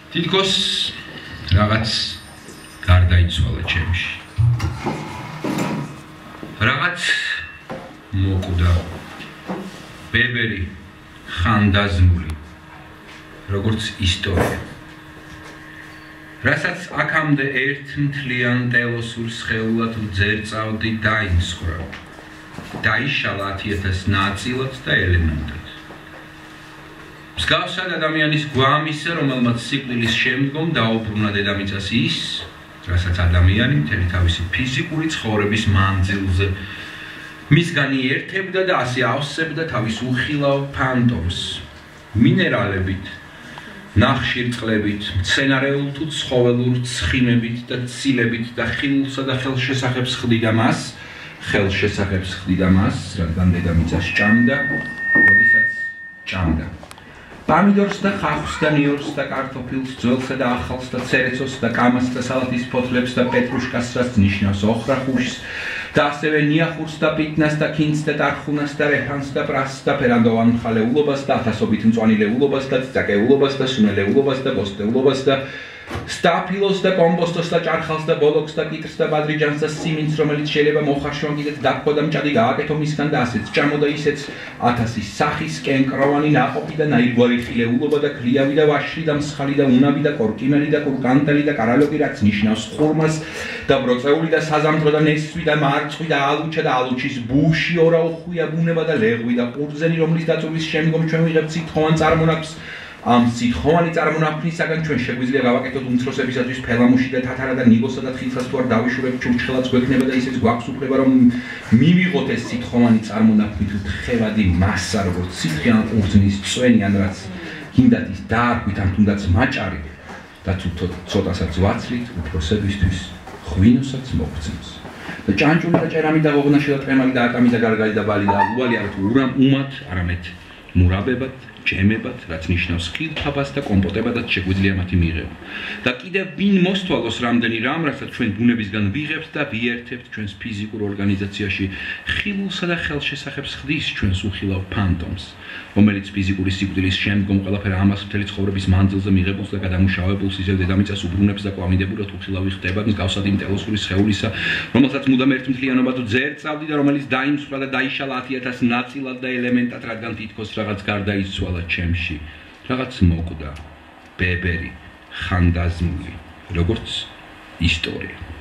თითქოს რაღაც გარდაიცვალა ჩემში. რაღაც მოკვდა ბებერი ხანდაზმული როგორც ისტორია. რასაც აქამდე ერთ მთლიან ტელოსურ სხეულად ვძერწავდი დაიმსხვრა. დაიშალა 10,000 ნაწილად და ელემენტად. მსგავსად ადამიანის გვამისა, რომელმაც სიკვდილის შემდგომ დაუბრუნა დედამიწას ის, რასაც ადამიანი მთელი თავისი ფიზიკური ცხოვრების მანძილზე მისგან იერთებდა და ასე ავსებდა თავის უხილავ ფანტომს, მინერალებით, ნახშირწყლებით, მცენარეულ თუ ცხოველურ ცხიმებით და ცილებით და ხილულსა და ხელშესახებს ხდიდა მას, რადგან დედამიწას ჭამდა, როდესაც ჭამდა. პამიდორს და ხახვს და ნიორს და კარტოფილს, ძველსა და ახალს და ცერეცოს და კამას და სალათის ფოთლებს და პეტრუშკას, რაც ნიშნავს ოხრახუშს და ასევე ნიახურს და პიტნას და ქინძს და ტარხუნას და რეჰანს და პრასს და ფერანდოვან მხალეულობას და ათასობით მწვანე ლეულობას და წაკეულობას და სუნელეულობას და ბოსტეულობას და სტაფილოს და კომპოსტოს და ჭარხალს და ბოლოქს და კიტრს და ბადრიჯანს და სიმინდს, რომელიც შეიძლება მოხარშვა კიდეც დაგქვა და მჭადი გააკეთო მისგან და ასეც ჭამოდა ისეც 1000 სახის კენკროვანი ნაყოფი და ნაირგვარი ხილეულობა და ქლიავი და ვაშლი და მსხალი და უნაბი და კორკიმელი და კურკანტელი და კარალოკი, რაც ნიშნავს ხურმას და ბროწეული და საზამთრო და ნესვი და მარცხვი და ალუჩა და ალუჩის ბუში, ორაუხვია ბუნება და ლეღვი და ყურძენი, რომლის დაწვრის შემდგომ ჩვენ ვიღებთ სიტხოვან წარმონაქმნს. ამ სიტხოვანი წარმონაქმნისაგან ჩვენ შეგვიძლია გავაკეთოთ უმცროსებისათვის ფელამუში და თათარა და ნიგოსა და თხილსაც თუ არ დავიშურებთ, ჩურჩხელაც გვექნება და ისიც გვაქვს უფლება, რომ მივიღოთ ეს სიტხოვანი წარმონაქმნით თხევადი მასა, როგორც სითხე ან ყურძნის წვენი, ან რაც გინდათ ის დაარქვით, ან თუნდაც მაჭარი და თუ ცოტასაც ვაცლით, უფროსებისთვის ღვინოსაც მოგწევს. და ჭანჭული და ჭერამი და ღოღნაში და ტრემალი და ატამი და გარგალი და ბალი და ვალი არა თუ უმად, არამედ მურაბებად, ჭემებად, რაც ნიშნავს ხილთაბას და კომპოტებადაც შეგვიძლია მათი მიღება. და კიდევ ვინ მოსთვალოს რამდენი რამ, რასაც ჩვენ ბუნებისგან ვიღებთ და ვიერთებთ ჩვენს ფიზიკურ ორგანიზაციაში, ხილულსა და ხელშესახებს ხდის ჩვენს უხილავ ფანტომს, რომელიც ფიზიკური სიკვდილის შემდგომ ყველაფერ ამას მთელი ცხოვრების მანძილზე მიღებულს და გადამუშავებულს ისევ დედამიწას უბრუნებს და კვამიდებურად უხილავი ხდება, მსგავსად იმ ტელოსური სხეულისა, რომელსაც მუდამ ერთმთლიანობად ვძერწავდი და რომელიც დაიმსხვრა და დაიშალა 10,000 ნაწილად და ელემენტად, რადგან თითქოს რაღაც გარდაიცვალა ჩემში, რაღაც მოკვდა ბებერი ხანდაზმული, როგორც ისტორია.